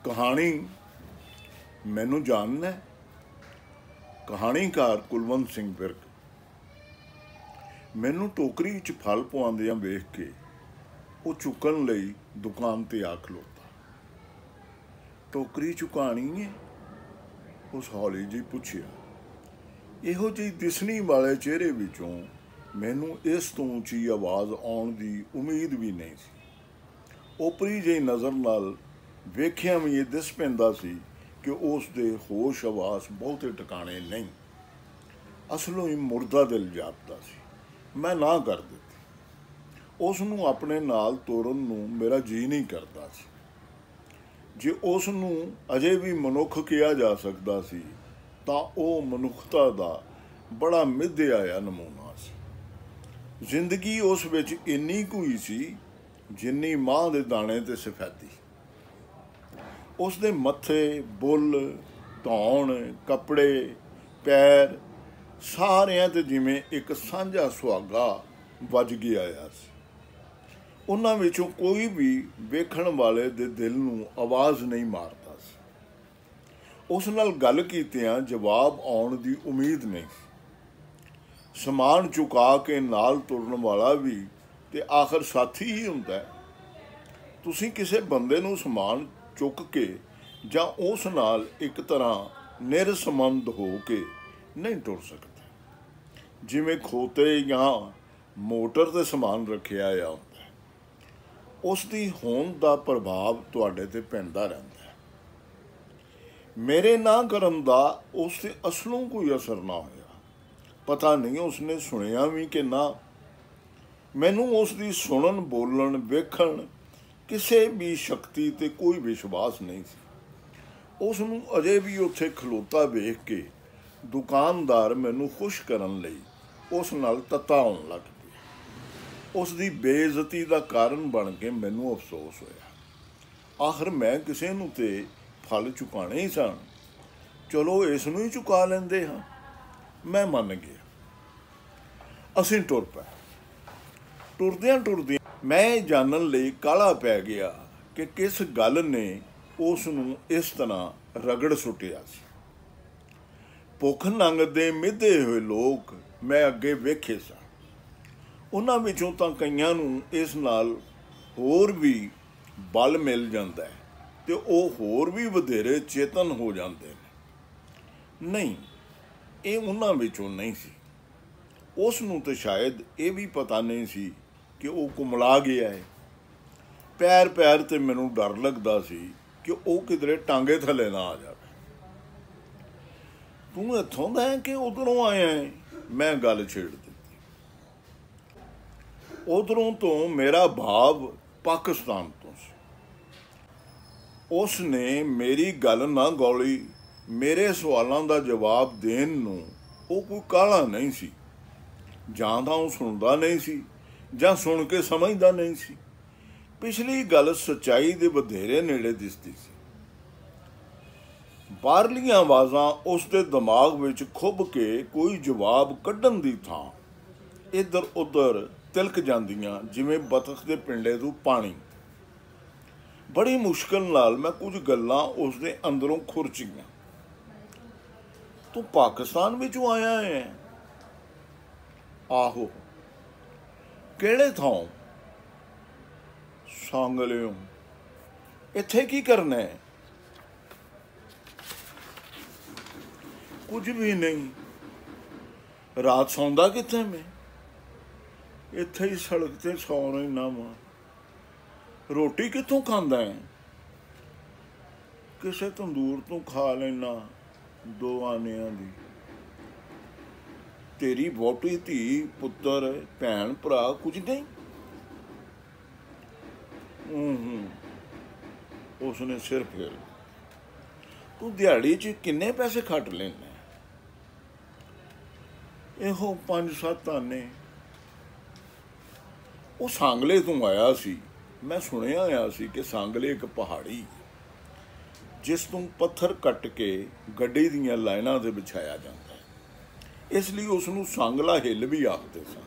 कहानी मैनू जानना है। कहानीकार कुलवंत सिंह विरक। मैनू टोकरी च फल पवांदियां वेख के वो चुकन लई दुकान ते आ खलोता। टोकरी चुकानी है? उस हौली जी पुछया। इहो जी दिसनी वाले चेहरे विचों मैनू इस तो ऊँची आवाज़ आउण दी उम्मीद भी नहीं सी। ओपरी जी नज़र नाल वेखिया भी ये दिस पैंदा सी कि उस दे होश आवास बहुते टिकाणे नहीं। असलों ही मुर्दा दिल जापदा सी। मैं ना कर दित्ती। उसनूं अपने नाल ਤੋਰਨ ਨੂੰ मेरा जी नहीं करता सी। जे उसनूं अजे भी मनुख किया जा सकता सी तां ਉਹ मनुखता ਦਾ बड़ा मिध्या आ नमूना सी। जिंदगी उस विच इन्नी कुई सी जिन्नी मां दे दाणे ते सफेदी। उसदे मत्थे बुल धौण कपड़े पैर सारियां ते जिवें एक साझा सुहागा वज गया सी। उन्हां विचों कोई भी वेखण वाले दे दिल नूं आवाज़ नहीं मारदा सी। उस नाल गल कीतियां जवाब आउण दी उम्मीद नहीं। समान चुका के नाल तुरन वाला भी ते आखिर साथी ही हुंदा है। तुसीं किसी बंदे नूं समान चुक के जां उस नाल एक तरह निरसंबंध हो के नहीं टुर सकते। जिवें खोते या मोटर ते समान रखिया आ हुंदा है। उसदी होंद दा प्रभाव तुहाडे ते पैंदा रहिंदा है। मेरे ना करन दा उस ते असलों कोई असर ना होया। पता नहीं उसने सुनिया भी कि ना। मैनू उसदी सुनन बोलन वेखण किसी भी शक्ति ते कोई विश्वास नहीं सी। उसनूं अजे भी उत्थे खलोता वेख के दुकानदार मैनू खुश करन लई उस नाल तत्ता आउण लग पिया। उसदी बेइज्जती दा कारण बन के मैनू अफसोस होया। आखिर मैं किसी नूं ते फल चुकाने ही सन। चलो इसनूं ही चुका लैंदे हां। मैं मन गया। असीं टुर पए। टुरदियां मैं जानन लई काला पै गया कि किस गल ने उसनूं इस तरह रगड़ सुटिया सी। भुख नंग दे मिधे हुए लोग मैं अगे वेखे सन। उन्हां विचों तां कईयां नूं इस नाल होर भी बल मिल जांदा है ते ओह होर भी वधेरे चेतन हो जांदे ने। नहीं, ये उन्हां विचों नहीं सी। उसनूं ते शायद ये भी पता नहीं सी कि वह कुमला गया है। पैर पैर ते मैनू डर लगता सी कि वह किधरे टांगे थले ना आ जाए। तू इत्थों दा है कि उधरों आया है? मैं गल छेड़ दी। उधरों तो मेरा भाव पाकिस्तान तो सी। उसने मेरी गल ना गौली। मेरे सवालों का जवाब देन नूं वो कोई काला नहीं सी। जां तां वो सुनदा नहीं सी जां सुन के समझदा नहीं सी। पिछली गल सच्चाई दे वधेरे नेड़े दिसदी सी। बाहरलियां आवाज़ां उसके दिमाग विच खुभ के कोई जवाब कड्ढण दी थां इधर उधर तिलक जांदियां जिवें बतख दे पिंडे तों पानी। बड़ी मुश्किल नाल मैं कुछ गल्लां उसदे अंदरों खुरचियां। तू पाकिस्तान विचों आया है? आहो। किहड़े थां? सांगलेओं। इत्थे की करना है? कुछ भी नहीं। रात सौंदा कित्थे मैं? इत्थे ही सड़क ते सौ रहिना वां। रोटी कित्थों खांदा है? किसे तंदूर तो खा लेना 2 आनियां दी। तेरी वोटी धी पुत्र भैन भरा कुछ नहीं? उसने सिर फेर। तू दिहाड़ी च किन्ने पैसे खट लेना? इहो 5-7 आने। वो सांगले तो आया सी। मैं सुनिया होया सी कि सांगले एक पहाड़ी जिस तों पत्थर कट के गड्डी दीयां लाइनां ते बिछाया जाता है। इसलिए उसनूं सांगला हिल भी आखदे सन।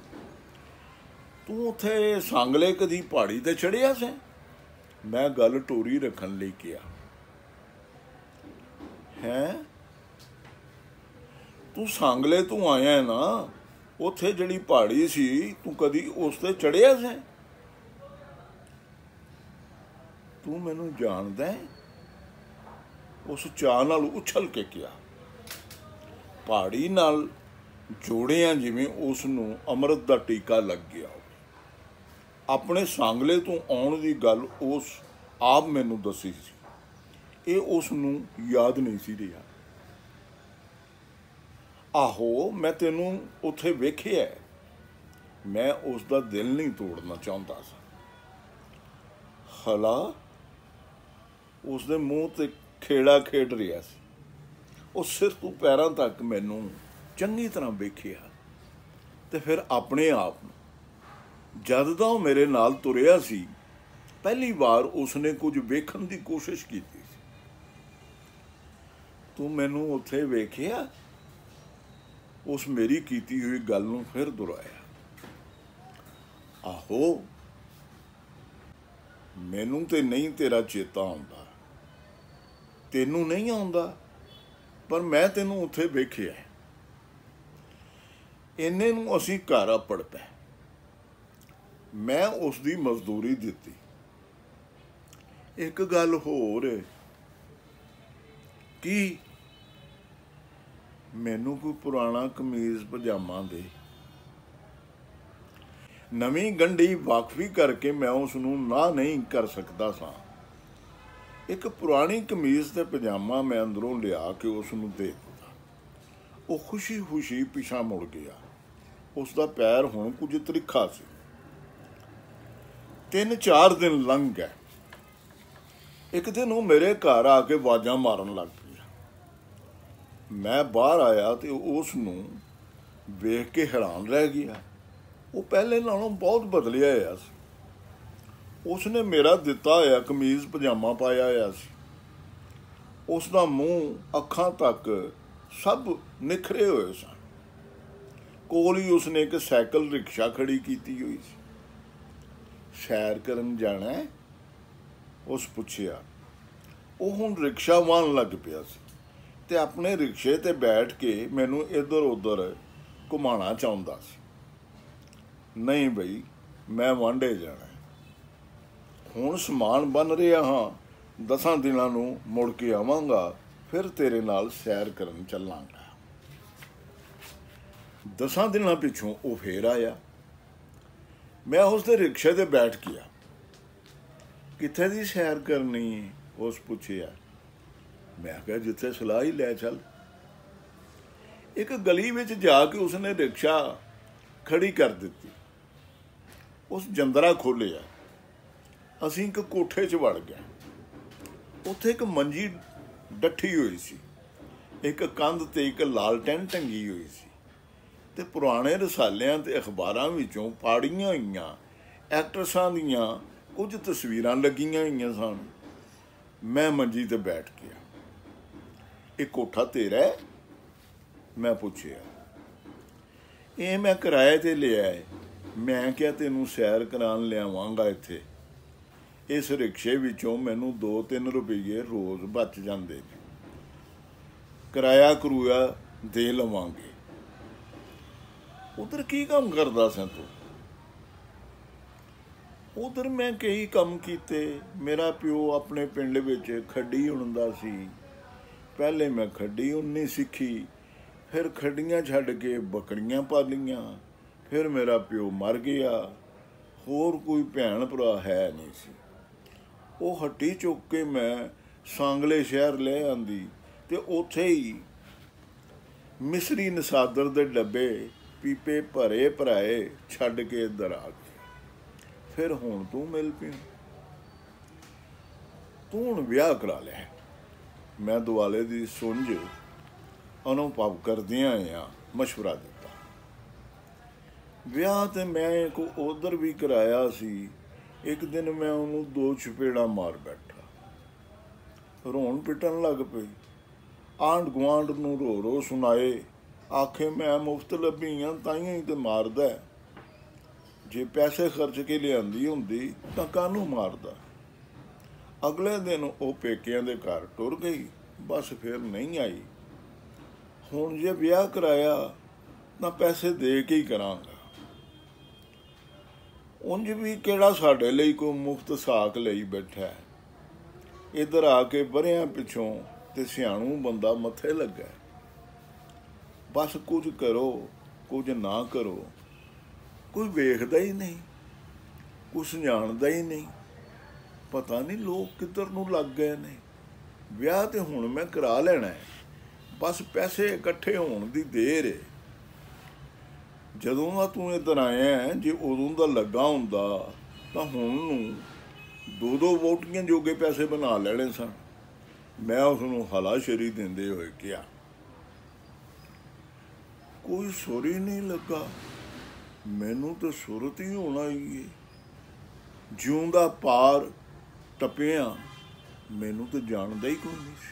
तू उत्थे सांगले कदी पहाड़ी ते चढ़िया से? मैं गल टोरी रखन लई किया। ਹੈਂ, ਤੂੰ ਸਾਂਗਲੇ ਤੂੰ ਆਇਆ ਨਾ, ਉੱਥੇ ਜਿਹੜੀ ਪਹਾੜੀ ਸੀ ਤੂੰ ਕਦੀ ਉਸ ਤੇ ਚੜਿਆ ਸੀ? ਤੂੰ ਮੈਨੂੰ ਜਾਣਦਾ ਹੈ? ਉਸ ਚਾਅ ਨਾਲ ਉਛਲ ਕੇ ਕਿਹਾ। ਪਹਾੜੀ ਨਾਲ ਜੋੜਿਆਂ ਜਿਵੇਂ ਉਸ ਨੂੰ ਅੰਮ੍ਰਿਤ ਦਾ ਟੀਕਾ ਲੱਗ ਗਿਆ ਹੋਵੇ। ਆਪਣੇ ਸਾਂਗਲੇ ਤੋਂ ਆਉਣ ਦੀ ਗੱਲ ਉਸ ਆਪ ਮੈਨੂੰ ਦੱਸੀ ਸੀ, ਇਹ ਉਸ ਨੂੰ ਯਾਦ ਨਹੀਂ ਸੀ ਰਿਹਾ। ਆਹੋ, ਮੈਂ ਤੈਨੂੰ ਉੱਥੇ ਵੇਖਿਆ, ਮੈਂ ਉਸ ਦਾ ਦਿਲ ਨਹੀਂ ਤੋੜਨਾ ਚਾਹੁੰਦਾ ਸੀ। ਹਲਾ ਉਸਦੇ ਮੂੰਹ ਤੇ ਖੇੜਾ ਖੇਡ ਰਿਹਾ ਸੀ। ਉਹ ਸਿਰ ਤੋਂ ਪੈਰਾਂ ਤੱਕ ਮੈਨੂੰ ਚੰਗੀ ਤਰ੍ਹਾਂ ਵੇਖਿਆ ਤੇ ਫਿਰ ਆਪਣੇ ਆਪ ਨੂੰ। ਜਦ ਦਾ ਉਹ ਮੇਰੇ ਨਾਲ ਤੁਰਿਆ ਸੀ, ਪਹਿਲੀ ਵਾਰ ਉਸਨੇ ਕੁਝ ਵੇਖਣ ਦੀ ਕੋਸ਼ਿਸ਼ ਕੀਤੀ ਸੀ। ਤੂੰ ਮੈਨੂੰ ਉੱਥੇ ਵੇਖਿਆ? ਉਸ ਮੇਰੀ ਕੀਤੀ ਹੋਈ ਗੱਲ ਨੂੰ ਫਿਰ ਦੁਹਰਾਇਆ। ਆਹੋ, ਮੈਨੂੰ ਤੇ ਨਹੀਂ ਤੇਰਾ ਚੇਤਾ ਆਉਂਦਾ, ਤੈਨੂੰ ਨਹੀਂ ਆਉਂਦਾ, ਪਰ ਮੈਂ ਤੈਨੂੰ ਉੱਥੇ ਵੇਖਿਆ। ਇੰਨੇ ਨੂੰ ਅਸੀਂ ਘਰ ਅੱਪੜ ਪਏ। ਮੈਂ ਉਸ ਦੀ ਮਜ਼ਦੂਰੀ ਦਿੱਤੀ। ਇੱਕ ਗੱਲ ਹੋਰ, ਕੀ ਮੈਨੂੰ ਕੋਈ ਪੁਰਾਣਾ ਕਮੀਜ਼ ਪਜਾਮਾ ਦੇ। ਨਵੀਂ ਗੰਢੀ ਵਾਕਫੀ ਕਰਕੇ ਮੈਂ ਉਸ ਨੂੰ ਨਾ ਨਹੀਂ ਕਰ ਸਕਦਾ ਸਾਂ। ਇੱਕ ਪੁਰਾਣੀ ਕਮੀਜ਼ ਤੇ ਪਜਾਮਾ ਮੈਂ ਅੰਦਰੋਂ ਲਿਆ ਕੇ ਉਸ ਨੂੰ ਦੇ ਦਿੱਤਾ। ਉਹ ਖੁਸ਼ੀ ਖੁਸ਼ੀ ਪਿਛਾਂਹ ਮੁੜ ਗਿਆ। ਉਸ ਦਾ ਪੈਰ ਹੁਣ ਕੁਝ ਤਰੀਖਾ ਸੀ। 3-4 ਦਿਨ ਲੰਘ ਗਏ। ਇੱਕ ਦਿਨ ਉਹ ਮੇਰੇ ਘਰ ਆ ਕੇ ਆਵਾਜ਼ਾਂ ਮਾਰਨ ਲੱਗ ਪਿਆ। ਮੈਂ ਬਾਹਰ ਆਇਆ ਤੇ ਉਸ ਨੂੰ ਵੇਖ ਕੇ ਹੈਰਾਨ ਰਹਿ ਗਿਆ। ਉਹ ਪਹਿਲੇ ਨਾਲੋਂ ਬਹੁਤ ਬਦਲਿਆ ਹੋਇਆ ਸੀ। ਉਸਨੇ ਮੇਰਾ ਦਿੱਤਾ ਹੋਇਆ ਕਮੀਜ਼ ਪਜਾਮਾ ਪਾਇਆ ਹੋਇਆ ਸੀ। ਉਸ ਦਾ ਮੂੰਹ, ਅੱਖਾਂ ਤੱਕ ਸਭ ਨਿਖਰੇ ਹੋਏ ਸਨ। ਕੋਲ ਹੀ ਉਸਨੇ ਇੱਕ ਸਾਈਕਲ ਰਿਕਸ਼ਾ ਖੜੀ ਕੀਤੀ ਹੋਈ ਸੀ। ਸੈਰ ਕਰਨ ਜਾਣਾ ਹੈ? ਉਸ ਪੁੱਛਿਆ। ਉਹ ਹੁਣ ਰਿਕਸ਼ਾ ਵਾਹਨ ਲੱਗ ਪਿਆ ਸੀ ਤੇ ਆਪਣੇ ਰਿਕਸ਼ੇ ਤੇ ਬੈਠ ਕੇ ਮੈਨੂੰ ਇੱਧਰ ਉੱਧਰ ਘੁਮਾਉਣਾ ਚਾਹੁੰਦਾ ਸੀ। ਨਹੀਂ ਬਈ, ਮੈਂ ਵਾਂਢੇ ਜਾਣਾ, ਹੁਣ ਸਮਾਨ ਬੰਨ ਰਿਹਾ ਹਾਂ, 10 ਦਿਨਾਂ ਨੂੰ ਮੁੜ ਕੇ ਆਵਾਂਗਾ, ਫਿਰ ਤੇਰੇ ਨਾਲ ਸੈਰ ਕਰਨ ਚੱਲਾਂਗਾ। 10 ਦਿਨਾਂ ਪਿੱਛੋਂ ਉਹ ਫੇਰ ਆਇਆ। ਮੈਂ ਉਸਦੇ ਰਿਕਸ਼ੇ ਤੇ ਬੈਠ ਗਿਆ। ਕਿੱਥੇ ਦੀ ਸੈਰ ਕਰਨੀ? ਉਸ ਪੁੱਛਿਆ। ਮੈਂ ਕਿਹਾ, ਜਿੱਥੇ ਸਲਾਹ ਹੀ ਲੈ ਚੱਲ। ਇੱਕ ਗਲੀ ਵਿੱਚ ਜਾ ਕੇ ਉਸਨੇ ਰਿਕਸ਼ਾ ਖੜੀ ਕਰ ਦਿੱਤੀ। ਉਸ ਜੰਦਰਾ ਖੋਲ੍ਹਿਆ। ਅਸੀਂ ਇੱਕ ਕੋਠੇ 'ਚ ਵੜ ਗਏ। ਉੱਥੇ ਇੱਕ ਮੰਜੀ ਡੱਠੀ ਹੋਈ ਸੀ। ਇੱਕ ਕੰਧ ਤੇ ਇੱਕ ਲਾਲਟੈਨ ਟੰਗੀ ਹੋਈ ਸੀ ਤੇ ਪੁਰਾਣੇ ਰਸਾਲਿਆਂ ਤੇ ਅਖਬਾਰਾਂ ਵਿੱਚੋਂ ਪਾੜੀਆਂ ਹੋਈਆਂ ਐਕਟਰਸਾਂ ਦੀਆਂ ਕੁਝ ਤਸਵੀਰਾਂ ਲੱਗੀਆਂ ਹੋਈਆਂ ਸਨ। ਮੈਂ ਮੰਜੀ ਤੇ ਬੈਠ ਗਿਆ। ਇਹ ਕੋਠਾ ਤੇਰਾ ਹੈ? ਮੈਂ ਪੁੱਛਿਆ। ਇਹ ਮੈਂ ਕਿਰਾਏ ਤੇ ਲਿਆ ਹੈ। ਮੈਂ ਕਿਹਾ, ਤੈਨੂੰ ਸੈਰ ਕਰਾਉਣ ਲਿਆਵਾਂਗਾ ਇੱਥੇ। ਇਸ ਰਿਕਸ਼ੇ ਵਿੱਚੋਂ ਮੈਨੂੰ 2-3 ਰੁਪਈਏ ਰੋਜ਼ ਬਚ ਜਾਂਦੇ ਨੇ, ਕਿਰਾਇਆ ਕਰੂਆ ਦੇ ਲਵਾਂਗੇ। ਉਧਰ ਕੀ ਕੰਮ ਕਰਦਾ ਸਾਂ ਤੂੰ? ਉਧਰ ਮੈਂ ਕਈ ਕੰਮ ਕੀਤੇ। ਮੇਰਾ ਪਿਓ ਆਪਣੇ ਪਿੰਡ ਵਿੱਚ ਖੱਡੀ ਉਣਦਾ ਸੀ। ਪਹਿਲੇ ਮੈਂ ਖੱਡੀ ਉਣਨੀ ਸਿੱਖੀ, ਫਿਰ ਖੱਡੀਆਂ ਛੱਡ ਕੇ ਬੱਕਰੀਆਂ ਪਾਲੀਆਂ। ਫਿਰ ਮੇਰਾ ਪਿਓ ਮਰ ਗਿਆ। ਹੋਰ ਕੋਈ ਭੈਣ ਭਰਾ ਹੈ ਨਹੀਂ ਸੀ। ਉਹ ਹੱਟੀ ਚੁੱਕ ਕੇ ਮੈਂ ਸਾਂਗਲੇ ਸ਼ਹਿਰ ਲੈ ਆਂਦੀ ਤੇ ਉੱਥੇ ਹੀ ਮਿਸਰੀ ਨਸਾਦਰ ਦੇ ਡੱਬੇ ਪੀਪੇ ਭਰੇ ਭਰਾਏ ਛੱਡ ਕੇ ਇੱਧਰ ਆ ਗਏ। ਫਿਰ ਹੁਣ ਤੂੰ ਮਿਲ ਪਈ। ਤੂੰ ਹੁਣ ਵਿਆਹ ਕਰਾ ਲਿਆ। ਮੈਂ ਦੁਆਲੇ ਦੀ ਸੁੰਝ ਅਨੁਭਵ ਕਰਦਿਆਂ ਆ ਮਸ਼ਵਰਾ ਦਿੱਤਾ। ਵਿਆਹ ਤੇ ਮੈਂ ਇੱਕ ਉਧਰ ਵੀ ਕਰਾਇਆ ਸੀ। ਇੱਕ ਦਿਨ ਮੈਂ ਉਹਨੂੰ 2 ਚਪੇੜਾਂ ਮਾਰ ਬੈਠਾ। ਰੋਣ ਪਿੱਟਣ ਲੱਗ ਪਈ। ਆਂਢ ਗੁਆਂਢ ਨੂੰ ਰੋ ਰੋ ਸੁਣਾਏ। ਆਖੇ ਮੈਂ ਮੁਫਤ ਲੱਭੀ ਹਾਂ, ਤਾਈਆਂ ਹੀ ਤੇ ਮਾਰਦਾ। ਜੇ ਪੈਸੇ ਖਰਚ ਕੇ ਲਿਆਂਦੀ ਹੁੰਦੀ ਤਾਂ ਕਾਹਨੂੰ ਮਾਰਦਾ। ਅਗਲੇ ਦਿਨ ਉਹ ਪੇਕਿਆਂ ਦੇ ਘਰ ਟੁਰ ਗਈ बस फिर नहीं आई। हुण जे ब्याह कराया तां पैसे दे के ही करांगा। उंज भी किहड़ा साडे लई कोई मुफ्त साक लई बैठा है। इधर आके बरियां पिछों ते सियाणू बंदा मत्थे लगा। बस कुछ करो कुछ ना करो, कोई वेखदा ही नहीं, कुछ जाणदा ही नहीं। पता नहीं लोग किधर नूं लग गए ने। विआह ते हुण मैं करा लेना है, बस पैसे इकट्ठे होण दी देर है। जदों दा तूं इधर आया है, जे उदों दा लगा हुंदा तां हुण नूं दो दो वोटियां जोगे पैसे बना लेने सन। मैं उसनूं हलाशेरी दिंदे होए कहा, कोई सुर ही नहीं लगा। मैनू तो सुरत ही होना ही है। जिउंदा पार टपिया, मैनू तो जानदा ही कोई नहीं सी।